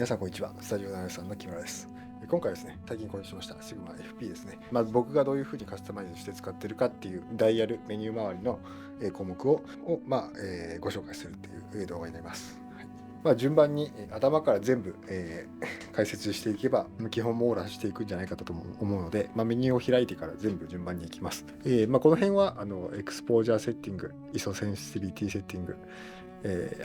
皆さんこんにちは。スタジオナレさんの木村です。今回ですね、最近購入しましたシグマ FP ですね。僕がどういうふうにカスタマイズして使ってるかっていうダイヤルメニュー周りの項目をご紹介するっていう動画になります。順番に頭から全部解説していけば基本網羅していくんじゃないかと思うので、メニューを開いてから全部順番にいきます。この辺はエクスポージャーセッティング、ISO センシティビティセッティング、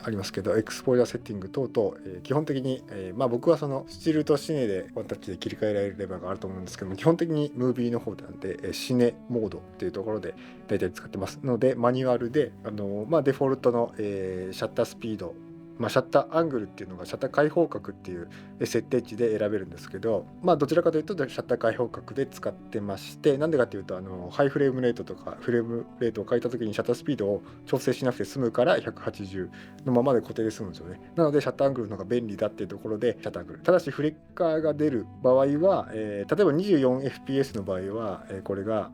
ありますけど、エクスポージャーセッティング等々、基本的に、僕はそのスチルとシネでワンタッチで切り替えられるレバーがあると思うんですけども、基本的にムービーの方なんで、シネモードっていうところで大体使ってますので、マニュアルでデフォルトの、シャッタースピード、シャッターアングルっていうのがシャッター開放角っていう設定値で選べるんですけど、どちらかというとシャッター開放角で使ってまして、なんでかっていうとハイフレームレートとかフレームレートを変えた時にシャッタースピードを調整しなくて済むから180のままで固定で済むんですよね。なのでシャッターアングルの方が便利だっていうところでシャッターアングル。ただしフレッカーが出る場合は、例えば 24fps の場合は、これが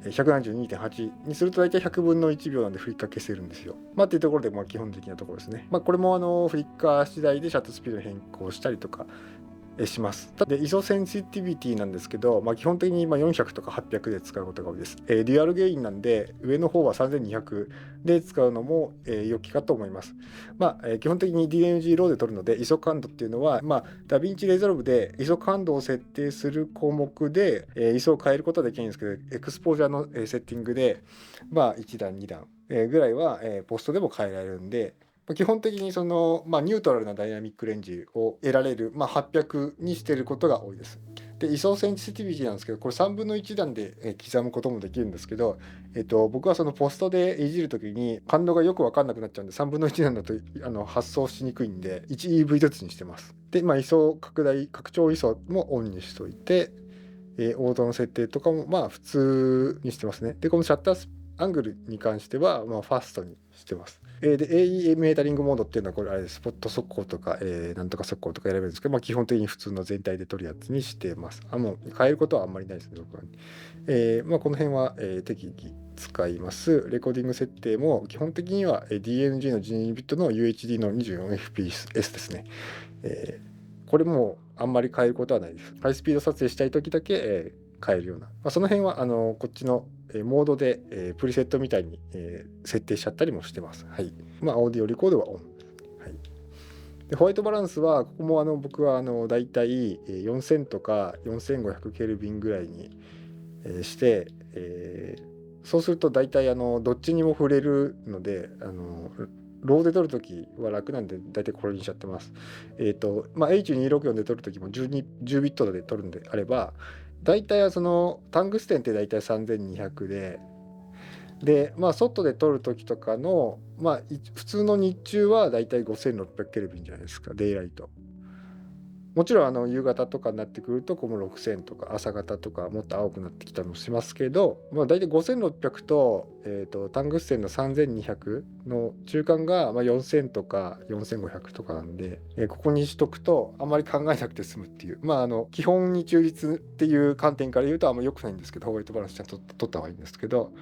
172.8 にすると大体100分の1秒なんでフリッカー消せるんですよ。っていうところで基本的なところですね。これもフリッカー次第でシャッタースピード変更したりとかします。で、ISO センシティビティなんですけど、基本的に400とか800で使うことが多いです。デュアルゲインなんで上の方は3200で使うのも良きかと思います。基本的に DNG ローで撮るので ISO 感度っていうのは、ダヴィンチレゾルブで ISO 感度を設定する項目で、ISO を変えることはできないんですけど、エクスポージャーのセッティングで1段2段ぐらいはポストでも変えられるんで、基本的にその、ニュートラルなダイナミックレンジを得られる、800にしていることが多いです。で、ISO センシティビティなんですけど、これ3分の1段で刻むこともできるんですけど、僕はそのポストでいじるときに感度がよく分かんなくなっちゃうんで、3分の1段だと発送しにくいんで、1EV ずつにしてます。で、ISO 拡張 ISO もオンにしといて、オートの設定とかも普通にしてますね。で、このシャッターアングルに関してはファーストにしてます。で、AE メータリングモードっていうのはこれあれスポット速攻とか、なんとか速攻とか選べるんですけど、基本的に普通の全体で撮るやつにしてます。もう変えることはあんまりないですね、僕は。この辺は、適宜使います。レコーディング設定も基本的には DNG の12ビットの UHD の 24fps ですね。これもあんまり変えることはないです。ハイスピード撮影したい時だけ、変えるような、その辺はこっちのモードで、プリセットみたいに、設定しちゃったりもしてます。はい。オーディオレコードはオン。はい。で、ホワイトバランスはここも僕はだいたい4000とか4500ケルビンぐらいに、して、そうするとだいたいどっちにも触れるのでローで撮るときは楽なんで大体これにしちゃってます。H264 で撮るときも10ビットで撮るんであれば、大体はそのタングステンって大体3200で、外で撮るときとかの、普通の日中は大体5600ケルビンじゃないですか、デイライト。もちろん夕方とかになってくるとこの6000とか朝方とかもっと青くなってきたりもしますけど、大体5600と、タングステンの3200の中間が4000とか4500とかなんで、ここにしとくとあんまり考えなくて済むっていう、基本に忠実っていう観点から言うとあんま良くないんですけど、ホワイトバランスちゃんと取った方がいいんですけど、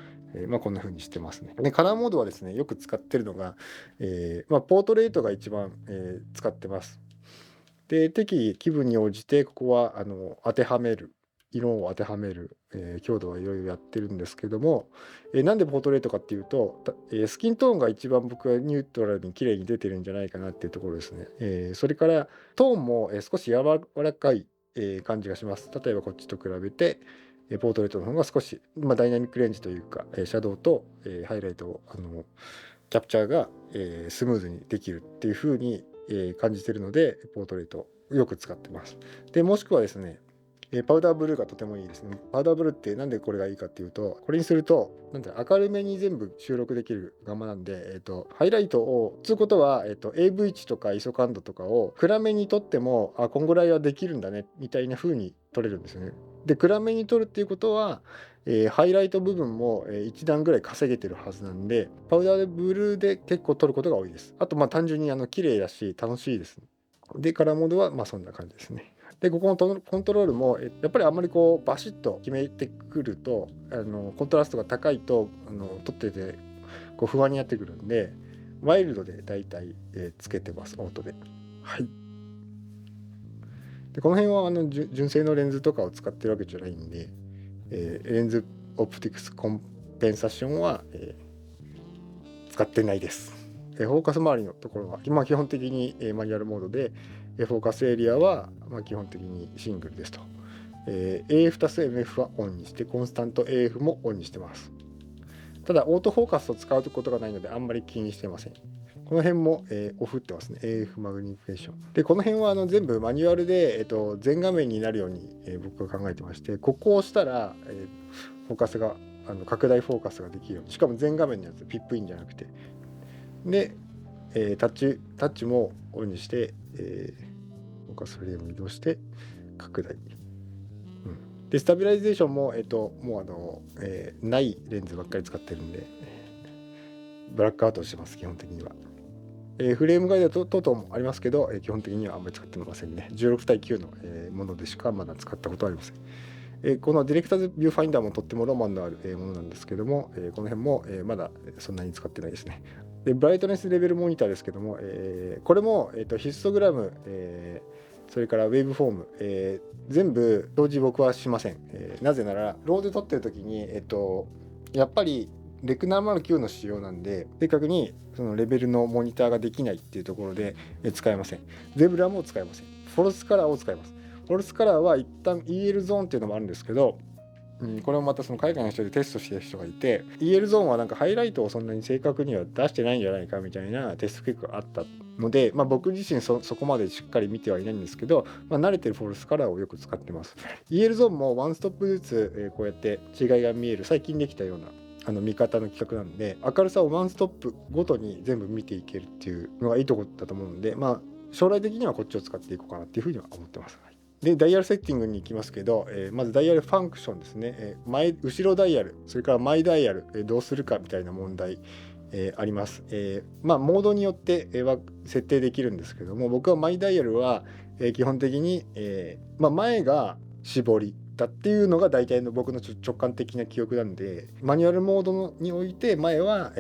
こんな風にしてますね。で、カラーモードはですね、よく使ってるのが、ポートレートが一番、使ってます。で、適宜気分に応じてここは当てはめる、色を当てはめる、強度はいろいろやってるんですけども、なんでポートレートかっていうと、スキントーンが一番僕はニュートラルに綺麗に出てるんじゃないかなっていうところですね。それからトーンも少し柔らかい感じがします。例えばこっちと比べてポートレートの方が少し、ダイナミックレンジというかシャドウとハイライトをキャプチャーがスムーズにできるっていう風に感じてるので、ポートレートよく使ってます。で、もしくはですね、パウダーブルーがとてもいいですね。パウダーブルーってなんでこれがいいかっていうと、これにすると明るめに全部収録できるガンマなんで、ハイライトをつうことは、AV 値とか ISO 感度とかを暗めに撮ってもこんぐらいはできるんだねみたいな風に撮れるんですよね。で、暗めに撮るっていうことはハイライト部分も1段ぐらい稼げてるはずなんで、パウダーブルーで結構撮ることが多いです。あと単純に綺麗だし楽しいです。で、カラーモードはそんな感じですね。で、ここのコントロールもやっぱりあんまりこうバシッと決めてくるとコントラストが高いと撮ってて不安になってくるんで、ワイルドでだいたいつけてます、オートで。はい。でこの辺は純正のレンズとかを使ってるわけじゃないんで、レンズオプティクスコンペンサションは、使ってないです。フォーカス周りのところは、基本的に、マニュアルモードで、フォーカスエリアは、基本的にシングルですと。AF たす MF はオンにして、コンスタント AF もオンにしてます。ただオートフォーカスを使うことがないのであんまり気にしてません。この辺も、オフってますね。AF マグニフィケーション。で、この辺は全部マニュアルで、全画面になるように、僕は考えてまして、ここを押したら、フォーカスが拡大フォーカスができるように。しかも全画面のやつ、ピップインじゃなくて。で、タッチもオンにして、フォーカスフレーム移動して拡大。でスタビライゼーションも、もうないレンズばっかり使ってるんで、ブラックアウトしてます、基本的には。フレームガイド等々もありますけど、基本的にはあんまり使ってませんね。16対9の、ものでしかまだ使ったことはありません。このディレクターズビューファインダーもとってもロマンのあるものなんですけども、この辺もまだそんなに使ってないですね。でブライトネスレベルモニターですけども、これも、ヒストグラム、それからウェーブフォーム、全部表示僕はしません。なぜならローで撮ってる時に、やっぱりレク709の仕様なんで、正確にそのレベルのモニターができないっていうところで使えません。ゼブラも使えません。フォルスカラーを使います。フォルスカラーは一旦 EL ゾーンっていうのもあるんですけど、これもまたその海外の人でテストしてる人がいて、 EL ゾーンはなんかハイライトをそんなに正確には出してないんじゃないかみたいなテスト結果があったので、僕自身そこまでしっかり見てはいないんですけど、慣れてるフォルスカラーをよく使ってます。 EL ゾーンもワンストップずつ、こうやって違いが見える最近できたような見方の企画なんで、明るさをワンストップごとに全部見ていけるっていうのがいいところだと思うんで、将来的にはこっちを使っていこうかなっていうふうには思ってます。でダイヤルセッティングに行きますけど、まずダイヤルファンクションですね、後ろダイヤル、それから前ダイヤル、どうするかみたいな問題、あります。モードによって、は設定できるんですけども、僕はマイダイヤルは、基本的に、前が絞りだっていうのが大体の僕の直感的な記憶なんで、マニュアルモードにおいて前は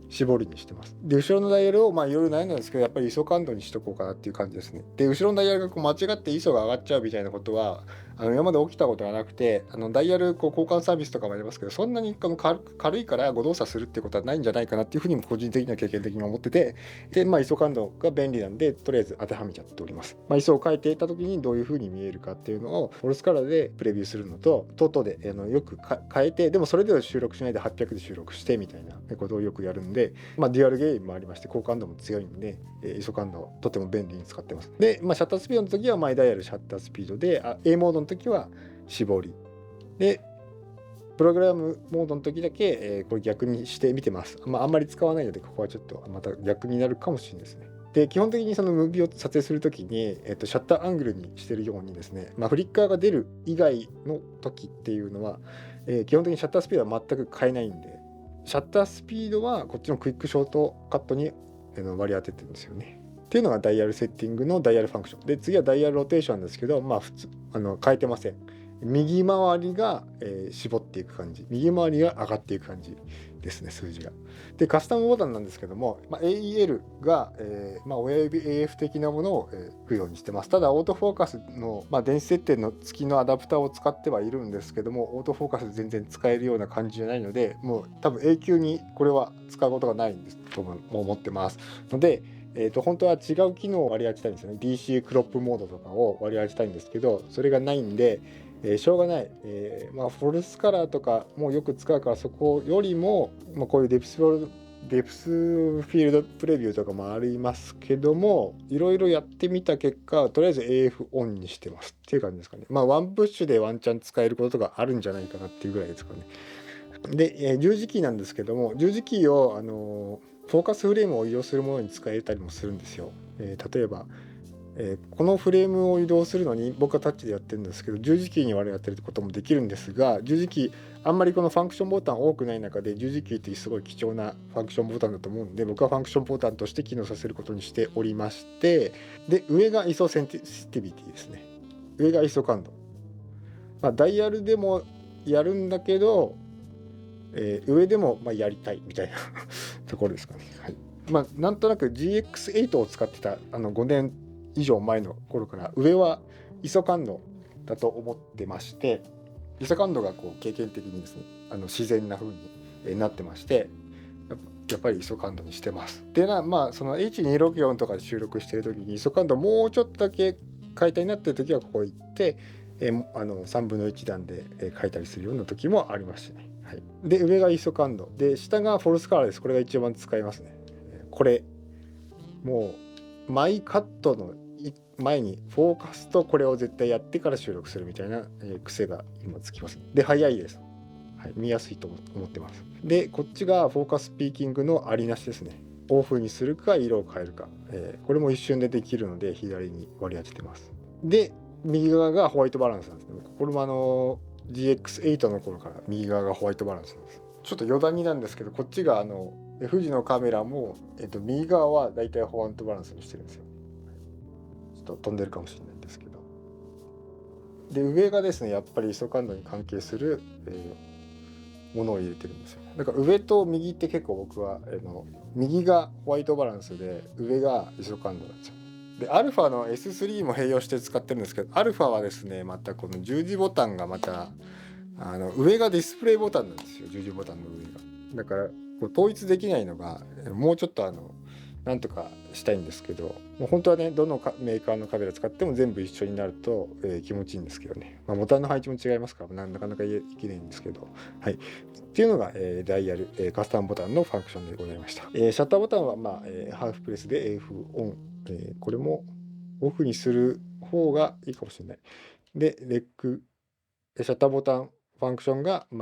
絞りにしてます。で後ろのダイヤルをいろいろ悩んだんですけど、やっぱり ISO 感度にしとこうかなっていう感じですね。で後ろのダイヤルが間違って ISO が上がっちゃうみたいなことは今まで起きたことがなくて、ダイヤル交換サービスとかもありますけど、そんなに軽いから誤動作するっていうことはないんじゃないかなっていうふうにも個人的な経験的に思ってて、でISO 感度が便利なんでとりあえず当てはめちゃっております。ISO を変えていった時にどういうふうに見えるかっていうのをフォルスカラーでプレビューするのと、トトでよく変えて、でもそれでは収録しないで800で収録してみたいなことをよくやるんで、デュアルゲインもありまして高感度も強いんで、ISO 感度とても便利に使ってます。で、シャッタースピードの時はマイダイヤルシャッタースピードで、A モードの時は絞りで、プログラムモードの時だけ、これ逆にして見てます。あんまり使わないのでここはちょっとまた逆になるかもしれないですね。で基本的にそのムービーを撮影するときに、シャッターアングルにしてるようにですね、フリッカーが出る以外の時っていうのは、基本的にシャッタースピードは全く変えないんで、シャッタースピードはこっちのクイックショートカットに割り当ててるんですよね。っていうのがダイヤルセッティングのダイヤルファンクションで、次はダイヤルロテーションですけど、普通変えてません。右回りが、絞っていく感じ、右回りが上がっていく感じですね、数字が。でカスタムボタンなんですけども、AEL が、親指 AF 的なものを、吹くようにしてます。ただオートフォーカスの、電子設定の付きのアダプターを使ってはいるんですけども、オートフォーカス全然使えるような感じじゃないので、もう多分永久にこれは使うことがないんですと思ってますので、本当は違う機能を割り当てたいんですよね。 DC クロップモードとかを割り当てたいんですけど、それがないんで、しょうがない、フォルスカラーとかもよく使うから、そこよりも、こういうデプスフィールドプレビューとかもありますけども、いろいろやってみた結果、とりあえず AF オンにしてますっていう感じですかね。ワンプッシュでワンチャン使えることがあるんじゃないかなっていうぐらいですかね。で、十字キーなんですけども、十字キーをフォーカスフレームを移動するものに使えたりもするんですよ。例えばこのフレームを移動するのに僕はタッチでやってるんですけど、十字キーに割り当てることもできるんですが、十字キーあんまりこのファンクションボタン多くない中で、十字キーってすごい貴重なファンクションボタンだと思うんで、僕はファンクションボタンとして機能させることにしておりまして、で上が ISO センシティビティですね。上が ISO 感度、ダイヤルでもやるんだけど、上でもやりたいみたいなところですかね。はい。なんとなく GX8 を使ってた5年以上前の頃から上は ISO 感度だと思ってまして、ISO 感度がこう経験的にですね自然な風になってまして、やっぱり ISO 感度にしてます。っていうのはその H264 とかで収録してる時に ISO 感度もうちょっとだけ変えたいなっていう時はここ行って3分の1段で変えたりするような時もありますしね。はい、で上が ISO 感度で下がフォルスカラーです。これが一番使いますね。これもうマイカットの前にフォーカスとこれを絶対やってから収録するみたいな癖が今つきます。で早いです。はい、見やすいと思ってます。でこっちがフォーカスピーキングのありなしですね。オフにするか色を変えるか、これも一瞬でできるので左に割り当ててます。で右側がホワイトバランスなんですね。これもGX8 の頃から右側がホワイトバランスなんです。ちょっと余談になんですけど、こっちが富士のカメラも、右側はだいたいホワイトバランスにしてるんですよ。ちょっと飛んでるかもしれないんですけど。で上がですねやっぱり ISO 感度に関係する、ものを入れてるんですよ。だから上と右って結構僕は右がホワイトバランスで上が ISO 感度なんですよ。でアルファの S3 も併用して使ってるんですけど、アルファはですねまたこの十字ボタンがまた上がディスプレイボタンなんですよ。十字ボタンの上が。だからこう統一できないのがもうちょっとなんとかしたいんですけど、もう本当はねどのメーカーのカメラ使っても全部一緒になると、気持ちいいんですけどね、ボタンの配置も違いますからなかなかいけないんですけど、はい、っていうのが、ダイヤル、カスタムボタンのファンクションでございました。シャッターボタンは、ハーフプレスで AF オン、これもオフにする方がいいかもしれない。でレックシャッターボタンファンクションが、シ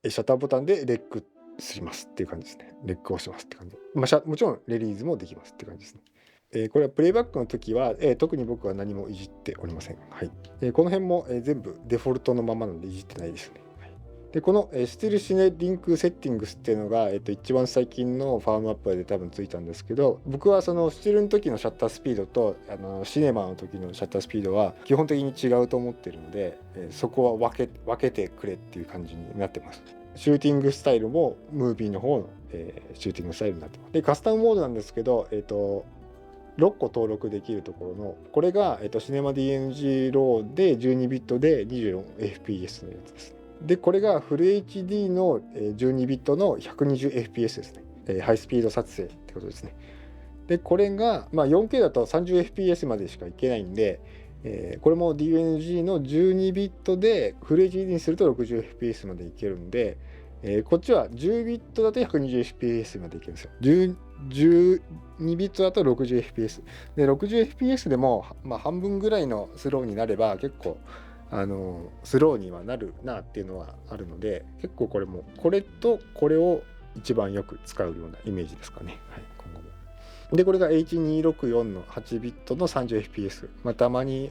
ャッターボタンでレックしますっていう感じですね。レックをしますって感じ。もちろんレリーズもできますって感じですね。これはプレイバックの時は、特に僕は何もいじっておりません。はい。この辺も、全部デフォルトのままなのでいじってないですね。はい、でこの、スティルシネリンクセッティングスっていうのが、一番最近のファームアップで多分ついたんですけど、僕はそのスティルの時のシャッタースピードとシネマの時のシャッタースピードは基本的に違うと思ってるので、そこは分けてくれっていう感じになってます。シューティングスタイルもムービーの方の、シューティングスタイルになってます。でカスタムモードなんですけど、6個登録できるところのこれが、シネマ DNG ローで12ビットで 24fps のやつです。でこれがフル HD の12ビットの 120fps ですね。ハイスピード撮影ってことですね。でこれが、4K だと 30fps までしかいけないんで、これも DNG の12ビットでフル HD にすると 60fps までいけるんで、こっちは10ビットだと 120fps までいけるんですよ。12ビットだと 60fps で 60fps でも、半分ぐらいのスローになれば結構スローにはなるなっていうのはあるので、結構これとこれを一番よく使うようなイメージですかね。はい、今後も。でこれが H264 の8ビットの 30fps、たまに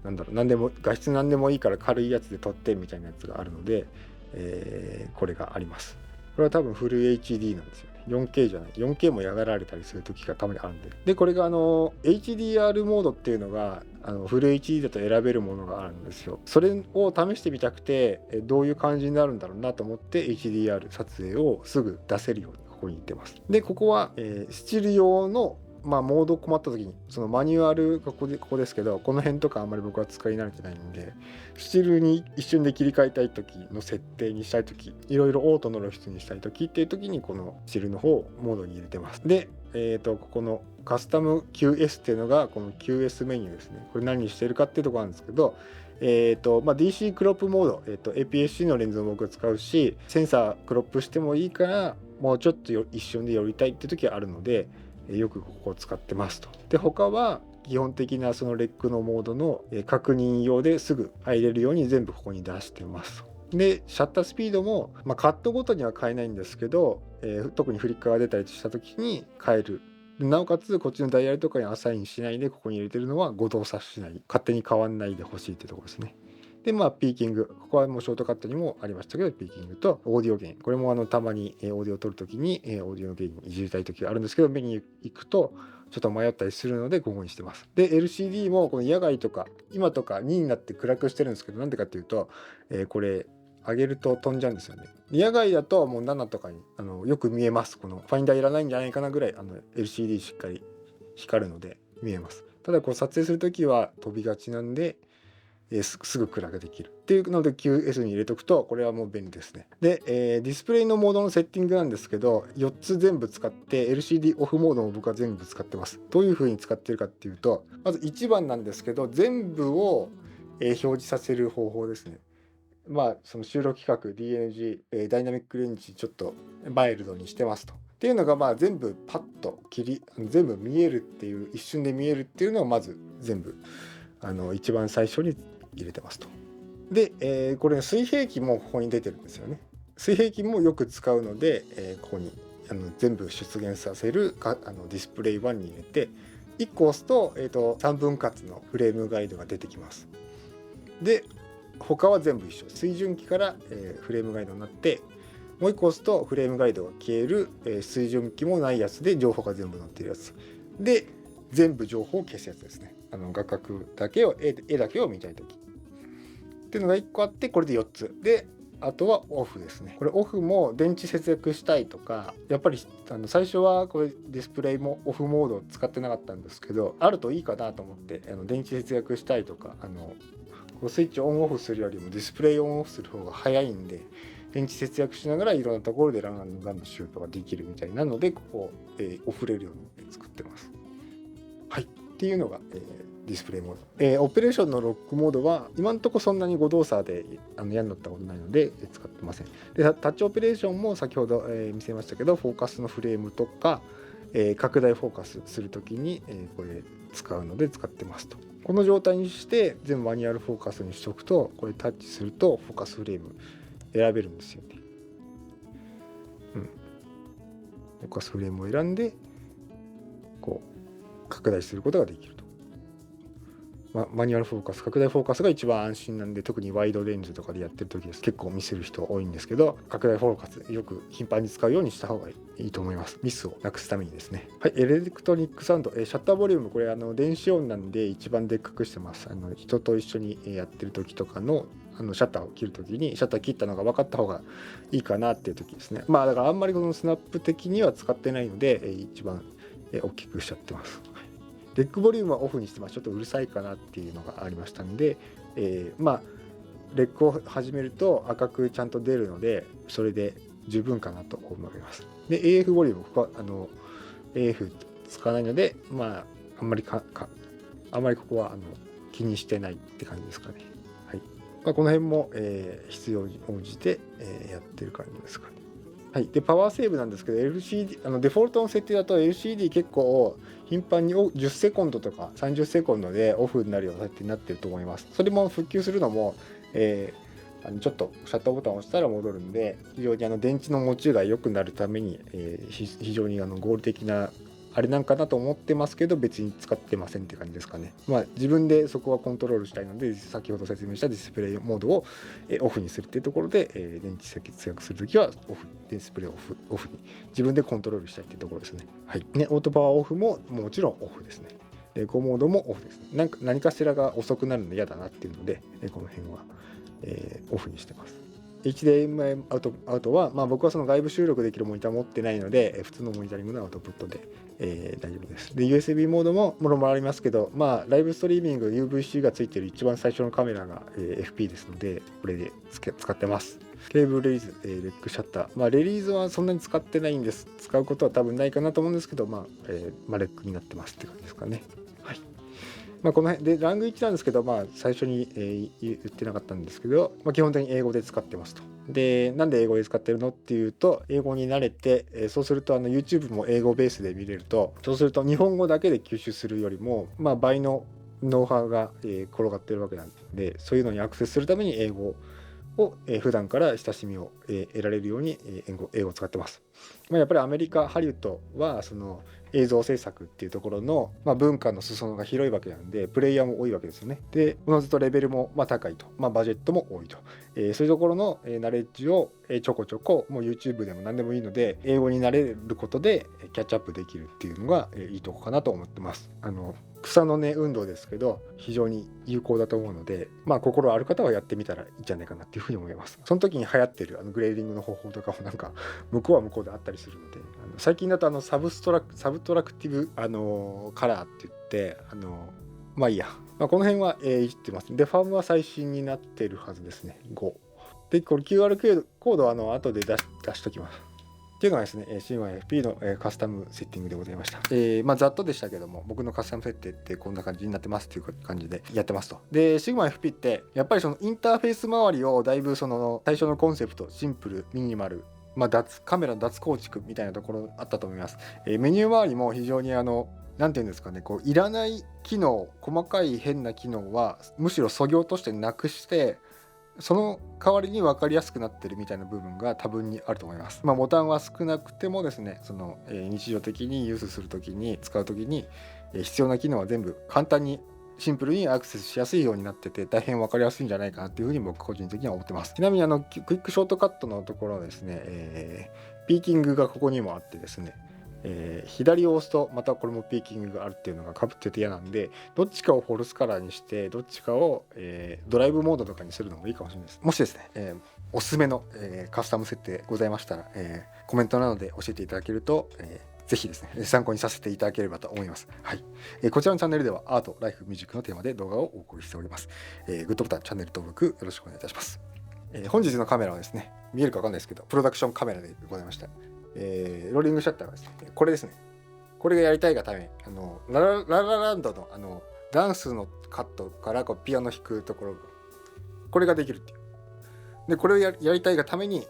何でも画質何でもいいから軽いやつで撮ってみたいなやつがあるので、これがあります。これは多分フル HD なんですよね。4K じゃない。4K もやられたりする時がたまにあるんで。でこれがHDR モードっていうのがフル HD だと選べるものがあるんですよ。それを試してみたくてどういう感じになるんだろうなと思って HDR 撮影をすぐ出せるようにここに行ってます。でここは、スチル用のモード困った時にそのマニュアルがここですけど、この辺とかあんまり僕は使い慣れてないんで、スチルに一瞬で切り替えたい時の設定にしたい時、いろいろオートの露出にしたい時っていう時にこのスチルの方をモードに入れてます。で、ここのカスタム QS っていうのがこの QS メニューですね。これ何にしてるかっていうところなんですけど、DC クロップモード、APS-C のレンズを僕は使うし、センサークロップしてもいいからもうちょっと一瞬で寄りたいって時はあるので、よくここを使ってますと。で他は基本的なそのレックのモードの確認用ですぐ入れるように全部ここに出してますと。でシャッタースピードも、カットごとには変えないんですけど、特にフリッカーが出たりした時に変える。なおかつこっちのダイヤルとかにアサインしないでここに入れてるのは誤動作しない、勝手に変わんないでほしいってところですね。でピーキング、ここはもうショートカットにもありましたけど、ピーキングとオーディオゲイン、これもたまにオーディオを撮るときにオーディオゲインいじりたいときがあるんですけど、目に行くとちょっと迷ったりするのでここにしてます。で LCD もこの野外とか今とか2になって暗くしてるんですけど、なんでかっていうと、これ上げると飛んじゃうんですよね。野外だともう7とかによく見えます。このファインダーいらないんじゃないかなぐらいLCD しっかり光るので見えます。ただこう撮影するときは飛びがちなんで、すぐ暗くできるっていうので QS に入れとくとこれはもう便利ですね。で、ディスプレイのモードのセッティングなんですけど、4つ全部使って LCD オフモードも僕は全部使ってます。どういう風に使ってるかっていうと、まず1番なんですけど、全部を表示させる方法ですね。その収録規格 DNG、ダイナミックレンジちょっとマイルドにしてますと。っていうのが全部パッと全部見えるっていう、一瞬で見えるっていうのをまず全部一番最初に入れてますと。で、これ水平器もここに出てるんですよね。水平器もよく使うので、ここに全部出現させるディスプレイ1に入れて1個押すと、3分割のフレームガイドが出てきます。で他は全部一緒。水準器から、フレームガイドになって、もう1個押すとフレームガイドが消える、水準器もないやつで情報が全部載ってるやつで、全部情報を消すやつですね。画角だけを 絵だけを見たいときっていうのが1個あって、これで4つで、あとはオフですね。これオフも電池節約したいとか、やっぱり最初はこれディスプレイもオフモードを使ってなかったんですけど、あるといいかなと思って電池節約したいとか、こうスイッチオンオフするよりもディスプレイオンオフする方が早いんで、電池節約しながらいろんなところでランのシュートができるみたいなので、ここを、オフれるように作ってます。はい、っていうのが、ディスプレイモード。オペレーションのロックモードは今のところそんなに誤動作でやんなったことないので使ってません。でタッチオペレーションも先ほど、見せましたけど、フォーカスのフレームとか、拡大フォーカスするときに、これ使うので使ってますと。この状態にして全部マニュアルフォーカスにしておくと、これタッチするとフォーカスフレーム選べるんですよね。フォーカスフレームを選んでこう拡大することができると。マニュアルフォーカス、拡大フォーカスが一番安心なんで、特にワイドレンズとかでやってる時です。結構見せる人多いんですけど、拡大フォーカスよく頻繁に使うようにした方がいいと思います。ミスをなくすためにですね。はい、エレクトニックサウンド、シャッターボリューム、これ電子音なんで一番でっかくしてます。人と一緒にやってる時とかのシャッターを切る時にシャッター切ったのが分かった方がいいかなっていう時ですね。だからあんまりこのスナップ的には使ってないので、一番大きくしちゃってます。レッグボリュームはオフにしてます。ちょっとうるさいかなっていうのがありましたんで、レッグを始めると赤くちゃんと出るので、それで十分かなと思います。で AF ボリューム、ここはAF 使わないので、あんまりここは気にしてないって感じですかね。はい。この辺も、必要に応じて、やってる感じですかね。はい、でパワーセーブなんですけど、 LCD デフォルトの設定だと LCD 結構頻繁に10セコンドとか30セコンドでオフになるような設定になってると思います。それも復旧するのも、ちょっとシャッターボタンを押したら戻るんで、非常に電池の持ちが良くなるために、非常に合理的なあれなんかなと思ってますけど、別に使ってませんって感じですかね。自分でそこはコントロールしたいので、先ほど説明したディスプレイモードをオフにするっていうところで、電池節約するときはディスプレイをオフに自分でコントロールしたいっていうところですね。はい。ね、オートパワーオフももちろんオフですね。エコモードもオフですね。何かしらが遅くなるの嫌だなっていうので、この辺は、オフにしてます。HDMI アウトは、僕はその外部収録できるモニター持ってないので、普通のモニタリングのアウトプットで、大丈夫です。で USB モードももろもろありますけど、ライブストリーミング UVC がついている一番最初のカメラが、FP ですので、これで使ってます。ケーブルレイズ、レッグシャッター、レリーズはそんなに使ってないんです。使うことは多分ないかなと思うんですけど、レッグになってますって感じですかね。はい。この辺でラング1なんですけど、最初に、言ってなかったんですけど、基本的に英語で使ってますと。で、なんで英語で使ってるのっていうと、英語に慣れて、そうするとYouTube も英語ベースで見れると、そうすると日本語だけで吸収するよりも、倍のノウハウが、転がってるわけなんで、そういうのにアクセスするために英語を、普段から親しみを、得られるように、英語を使ってます。やっぱりアメリカハリウッドはその映像制作っていうところの、文化の裾野が広いわけなんで、プレイヤーも多いわけですよね。で、おのずとレベルも高いと、バジェットも多いと、そういうところのナレッジをちょこちょこ、もう YouTube でも何でもいいので、英語になれることでキャッチアップできるっていうのがいいとこかなと思ってます。草の根運動ですけど、非常に有効だと思うので、心ある方はやってみたらいいんじゃないかなっていうふうに思います。その時に流行ってるグレーディングの方法とかもなんか向こうは向こうであったりするので、最近だとサブトラクティブカラーって言っていいや、この辺はいじってます。で、ファームは最新になってるはずですね。5で、これ QR コードは後で出しときます。っていうのがですね、C1FP のカスタムセッティングでございました。ざっとでしたけども、僕のカスタム設定ってこんな感じになってますっていう感じでやってますと。で、Sigma-FP ってやっぱりそのインターフェース周りをだいぶその最初のコンセプト、シンプル、ミニマル、カメラの脱構築みたいなところあったと思います。メニュー周りも非常になんていうんですかね、いらない機能、細かい変な機能はむしろ削業としてなくして、その代わりに分かりやすくなってるみたいな部分が多分にあると思います。ボタンは少なくてもですね、その日常的にユースするときに使うときに必要な機能は全部簡単にシンプルにアクセスしやすいようになってて、大変分かりやすいんじゃないかなっていうふうに僕個人的には思ってます。ちなみにクイックショートカットのところはですね、ピーキングがここにもあってですね、左を押すとまたこれもピーキングがあるっていうのがかぶってて嫌なんで、どっちかをフォルスカラーにしてどっちかを、ドライブモードとかにするのもいいかもしれないです。もしですね、おすすめの、カスタム設定ございましたら、コメントなどで教えていただけると、ぜひですね参考にさせていただければと思います。はい。こちらのチャンネルではアート、ライフ、ミュージックのテーマで動画をお送りしております。グッドボタン、チャンネル登録よろしくお願いいたします。本日のカメラはですね、見えるかわかんないですけど、プロダクションカメラでございました。ローリングシャッターがですね、これですね。これがやりたいがため、ララランドのダンスのカットからピアノ弾くところ、これができるっていう。で、これをやりたいがために、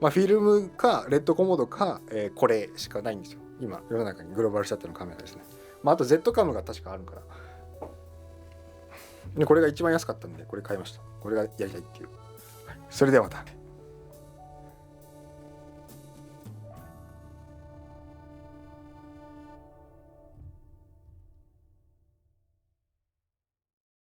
フィルムかレッドコモードか、これしかないんですよ。今、世の中にグローバルシャッターのカメラですね。あと Z カムが確かあるから。で、これが一番安かったんで、これ買いました。これがやりたいっていう。はい、それではまた。